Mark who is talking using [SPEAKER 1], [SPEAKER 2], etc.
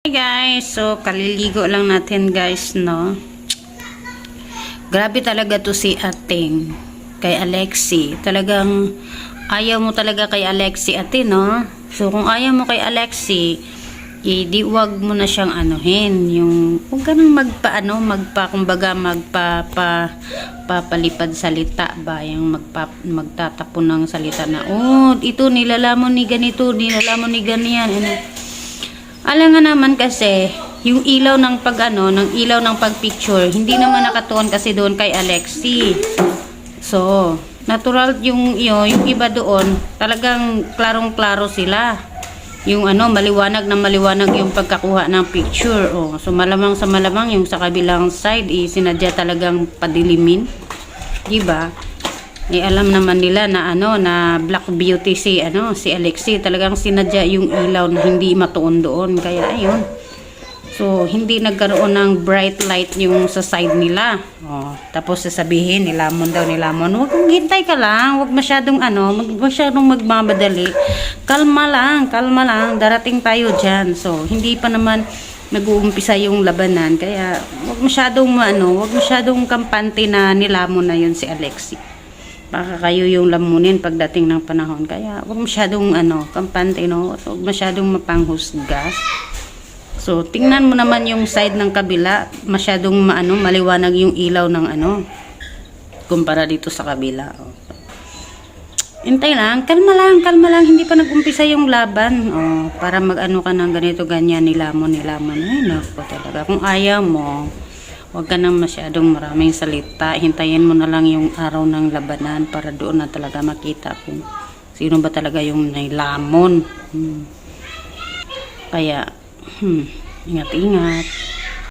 [SPEAKER 1] Hey guys, so kaliligo lang natin guys, no? Grabe talaga to si ating kay Alexi. Talagang ayaw mo talaga kay Alexi ate, no? So kung ayaw mo kay Alexi, di wag mo na siyang anuhin. Yung huwag ka nang papalipad salita ba? Yung magtatapon ng salita na, oh, ito nilalamon ni ganito, nilalamon ni ganyan. Ano? Alam nga naman kasi, yung ilaw ng ilaw ng pagpicture, hindi naman nakatuon kasi doon kay Alexi. So, natural yung iba doon, talagang klarong-klaro sila. Yung maliwanag na maliwanag yung pagkakuha ng picture. Oh, so malamang sa malamang yung sa kabilang side, sinadya talagang padilimin. Diba? Alam naman nila na na black beauty si Alexi, talagang sinadya yung ilaw na hindi matuon doon, kaya ayun. So hindi nagkaroon ng bright light yung sa side nila. Oh, tapos sasabihin nilamon daw, nilamon. Wag kang hintay ka lang, wag masyadong magmamadali. Kalma lang, darating tayo diyan. So hindi pa naman nag-uumpisa yung labanan, kaya wag masyadong kampante na nilamon na yun si Alexi. Baka kayo yung lamunin pagdating ng panahon. Kaya huwag masyadong kampante, no? Huwag masyadong mapanghusga. So tingnan mo naman yung side ng kabila, masyadong maliwanag yung ilaw ng kumpara dito sa kabila. Oh. Hintay lang, kalma lang, hindi pa nag-umpisa yung laban. Oh, para mag-ano ka ng ganito ganyan, nilamon. Ay nako talaga. Kung ayaw mo, huwag ka nang masyadong maraming salita. Hintayin mo na lang yung araw ng labanan para doon na talaga makita kung sino ba talaga yung nilamon. Kaya, ingat-ingat.